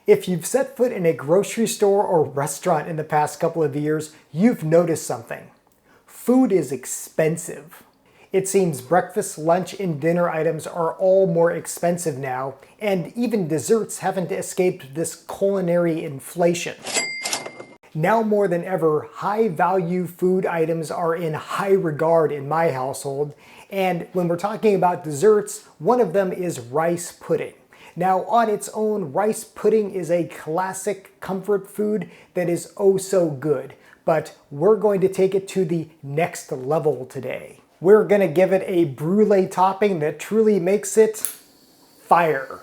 If you've set foot in a grocery store or restaurant in the past couple of years, you've noticed something. Food is expensive. It seems breakfast, lunch, and dinner items are all more expensive now, and even desserts haven't escaped this culinary inflation. Now more than ever, high-value food items are in high regard in my household, and when we're talking about desserts, one of them is rice pudding. Now, on its own, rice pudding is a classic comfort food that is oh so good, but we're going to take it to the next level today. We're going to give it a brulee topping that truly makes it fire.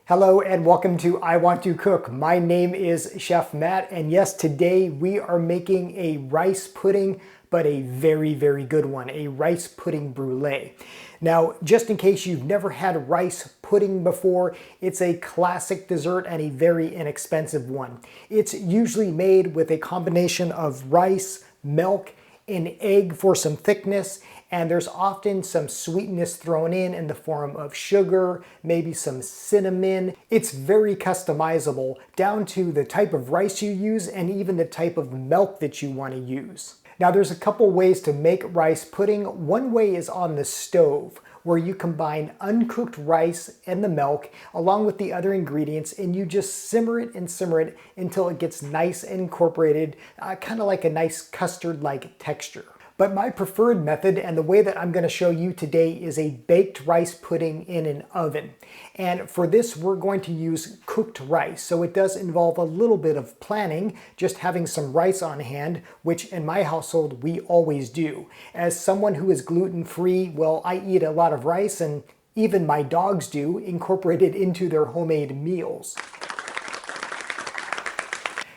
Hello and welcome to I Want to Cook. My name is Chef Matt, and yes, today we are making a rice pudding, but a very, very good one, a rice pudding brulee. Now, just in case you've never had rice pudding before, it's a classic dessert and a very inexpensive one. It's usually made with a combination of rice, milk, an egg for some thickness, and there's often some sweetness thrown in the form of sugar, maybe some cinnamon. It's very customizable down to the type of rice you use and even the type of milk that you want to use. Now there's a couple ways to make rice pudding. One way is on the stove, where you combine uncooked rice and the milk along with the other ingredients, and you just simmer it until it gets nice and incorporated, kind of like a nice custard-like texture. But my preferred method, and the way that I'm going to show you today, is a baked rice pudding in an oven. And for this, we're going to use cooked rice. So it does involve a little bit of planning, just having some rice on hand, which in my household, we always do. As someone who is gluten-free, well, I eat a lot of rice, and even my dogs do, incorporate it into their homemade meals.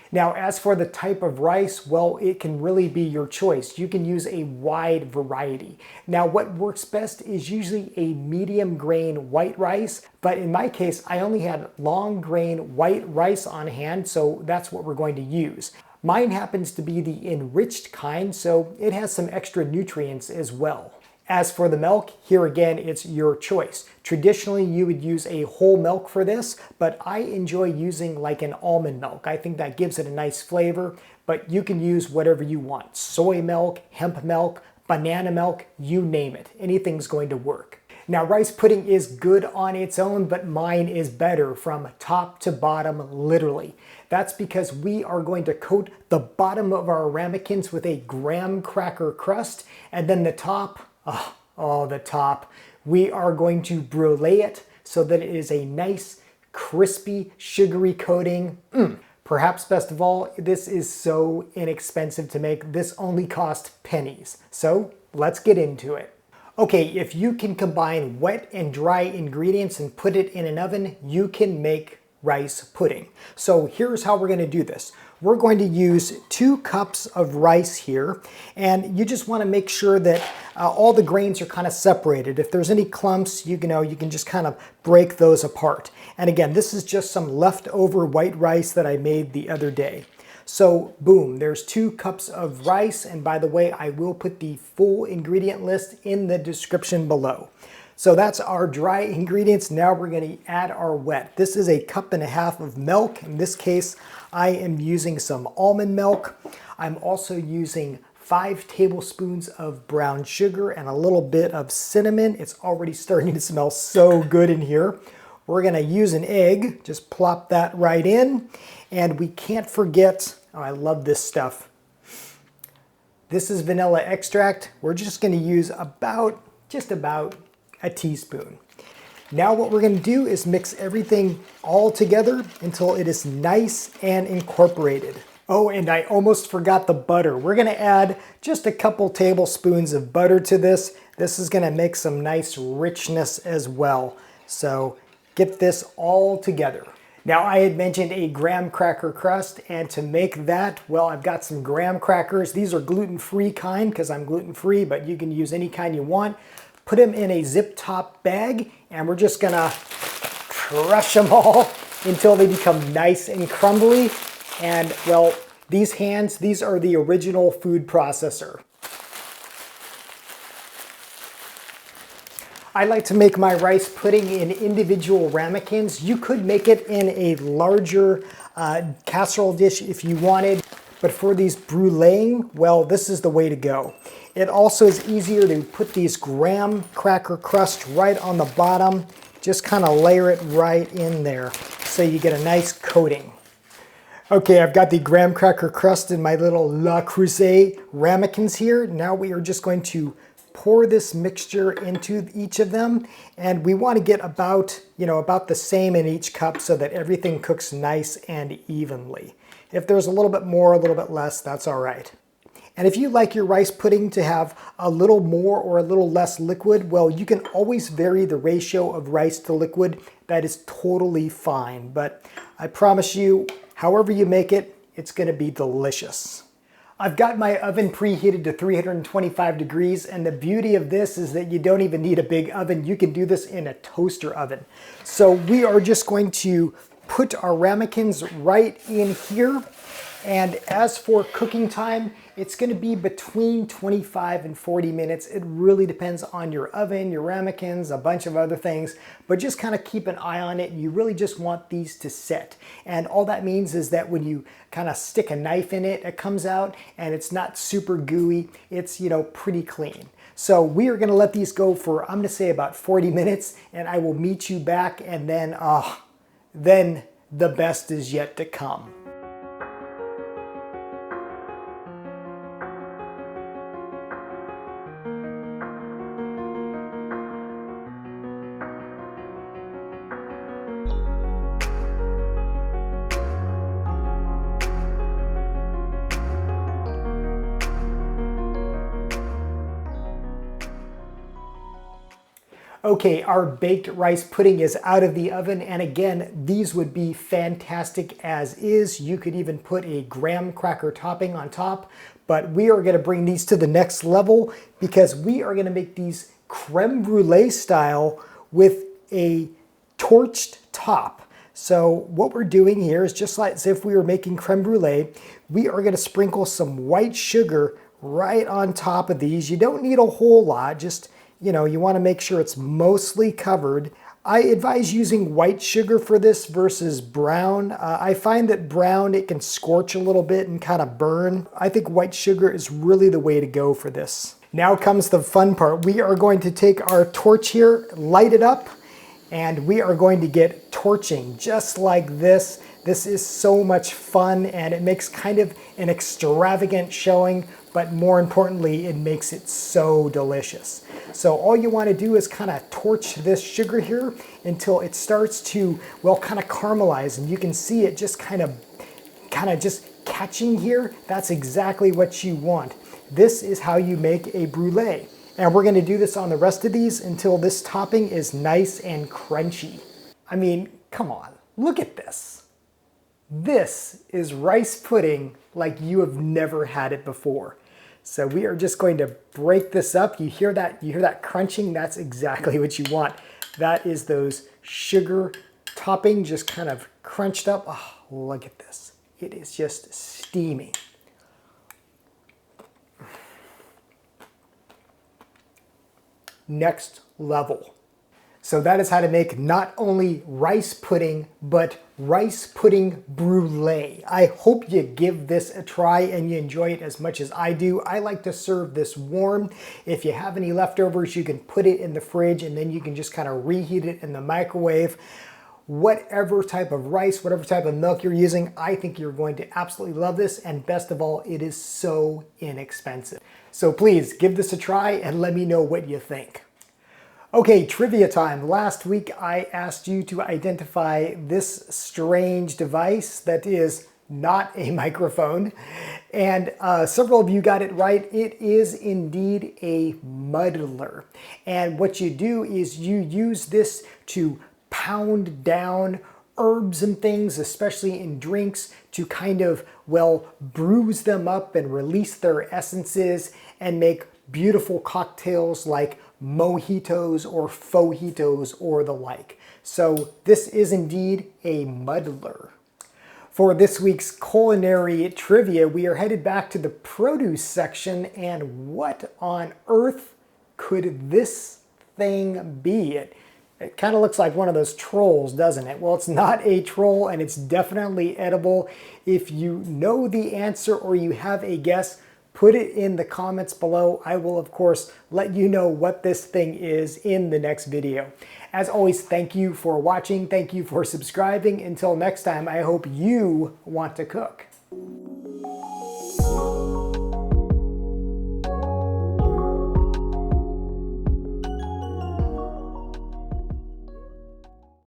Now, as for the type of rice, well, it can really be your choice. You can use a wide variety. Now, what works best is usually a medium grain white rice, but in my case, I only had long grain white rice on hand, so that's what we're going to use. Mine happens to be the enriched kind, so it has some extra nutrients as well. As for the milk, here again, it's your choice. Traditionally, you would use a whole milk for this, but I enjoy using like an almond milk. I think that gives it a nice flavor, but you can use whatever you want. Soy milk, hemp milk, banana milk, you name it. Anything's going to work. Now, rice pudding is good on its own, but mine is better from top to bottom, literally. That's because we are going to coat the bottom of our ramekins with a graham cracker crust, and then the top, the top, we are going to brulee it so that it is a nice, crispy, sugary coating. Perhaps best of all, this is so inexpensive to make. This only cost pennies. So let's get into it. Okay, if you can combine wet and dry ingredients and put it in an oven, you can make rice pudding. So here's how we're going to do this. We're going to use 2 cups of rice here, and you just want to make sure that all the grains are kind of separated. If there's any clumps, you can just kind of break those apart. And again, this is just some leftover white rice that I made the other day. So boom, there's 2 cups of rice, and by the way, I will put the full ingredient list in the description below. So that's our dry ingredients. Now we're going to add our wet. This is a 1.5 cups of milk. In this case, I am using some almond milk. I'm also using 5 tablespoons of brown sugar and a little bit of cinnamon. It's already starting to smell so good in here. We're going to use an egg. Just plop that right in. And we can't forget, oh, I love this stuff. This is vanilla extract. We're just going to use just about a teaspoon. Now what we're going to do is mix everything all together until it is nice and incorporated. Oh, and I almost forgot the butter. We're going to add just a couple tablespoons of butter to this. This is going to make some nice richness as well. So get this all together. Now, I had mentioned a graham cracker crust, and to make that, well, I've got some graham crackers. These are gluten-free kind because I'm gluten-free, but you can use any kind you want. Put them in a zip-top bag, and we're just gonna crush them all until they become nice and crumbly. And well, these hands, these are the original food processor. I like to make my rice pudding in individual ramekins. You could make it in a larger casserole dish if you wanted, but for these bruleeing, well, this is the way to go. It also is easier to put these graham cracker crust right on the bottom. Just kind of layer it right in there so you get a nice coating. Okay, I've got the graham cracker crust in my little Le Creuset ramekins here. Now we are just going to pour this mixture into each of them, and we want to get about the same in each cup so that everything cooks nice and evenly. If there's a little bit more, a little bit less, that's all right. And if you like your rice pudding to have a little more or a little less liquid, well, you can always vary the ratio of rice to liquid. That is totally fine, but I promise you, however you make it, it's going to be delicious. I've got my oven preheated to 325 degrees, and the beauty of this is that you don't even need a big oven. You can do this in a toaster oven. So we are just going to put our ramekins right in here. And as for cooking time, it's going to be between 25 and 40 minutes. It really depends on your oven, your ramekins, a bunch of other things, but just kind of keep an eye on it. You really just want these to set. And all that means is that when you kind of stick a knife in it, it comes out and it's not super gooey. It's, pretty clean. So we are going to let these go for, I'm going to say about 40 minutes, and I will meet you back, and then the best is yet to come. Okay, our baked rice pudding is out of the oven, and again, these would be fantastic as is. You could even put a graham cracker topping on top, but we are gonna bring these to the next level because we are gonna make these creme brulee style with a torched top. So what we're doing here is just like as if we were making creme brulee, we are gonna sprinkle some white sugar right on top of these. You don't need a whole lot, just you want to make sure it's mostly covered. I advise using white sugar for this versus brown. I find that brown, it can scorch a little bit and kind of burn. I think white sugar is really the way to go for this. Now comes the fun part. We are going to take our torch here, light it up, and we are going to get torching just like this. This is so much fun, and it makes kind of an extravagant showing, but more importantly, it makes it so delicious. So all you want to do is kind of torch this sugar here until it starts to, kind of caramelize, and you can see it just kind of just catching here. That's exactly what you want. This is how you make a brulee. And we're going to do this on the rest of these until this topping is nice and crunchy. I mean, come on, look at this. This is rice pudding like you have never had it before. So we are just going to break this up. You hear that crunching? That's exactly what you want. That is those sugar topping just kind of crunched up. Oh, look at this. It is just steaming. Next level. So that is how to make not only rice pudding, but rice pudding brulee. I hope you give this a try and you enjoy it as much as I do. I like to serve this warm. If you have any leftovers, you can put it in the fridge and then you can just kind of reheat it in the microwave. Whatever type of rice, whatever type of milk you're using, I think you're going to absolutely love this. And best of all, it is so inexpensive. So please give this a try and let me know what you think. Okay, trivia time. Last week I asked you to identify this strange device that is not a microphone, and several of you got it right. It is indeed a muddler, and what you do is you use this to pound down herbs and things, especially in drinks, to kind of, bruise them up and release their essences and make beautiful cocktails like mojitos or fojitos or the like. So this is indeed a muddler. For this week's culinary trivia, we are headed back to the produce section, and what on earth could this thing be? It kind of looks like one of those trolls, doesn't it? Well, it's not a troll, and it's definitely edible. If you know the answer or you have a guess, put it in the comments below. I will, of course, let you know what this thing is in the next video. As always, thank you for watching. Thank you for subscribing. Until next time, I hope you want to cook.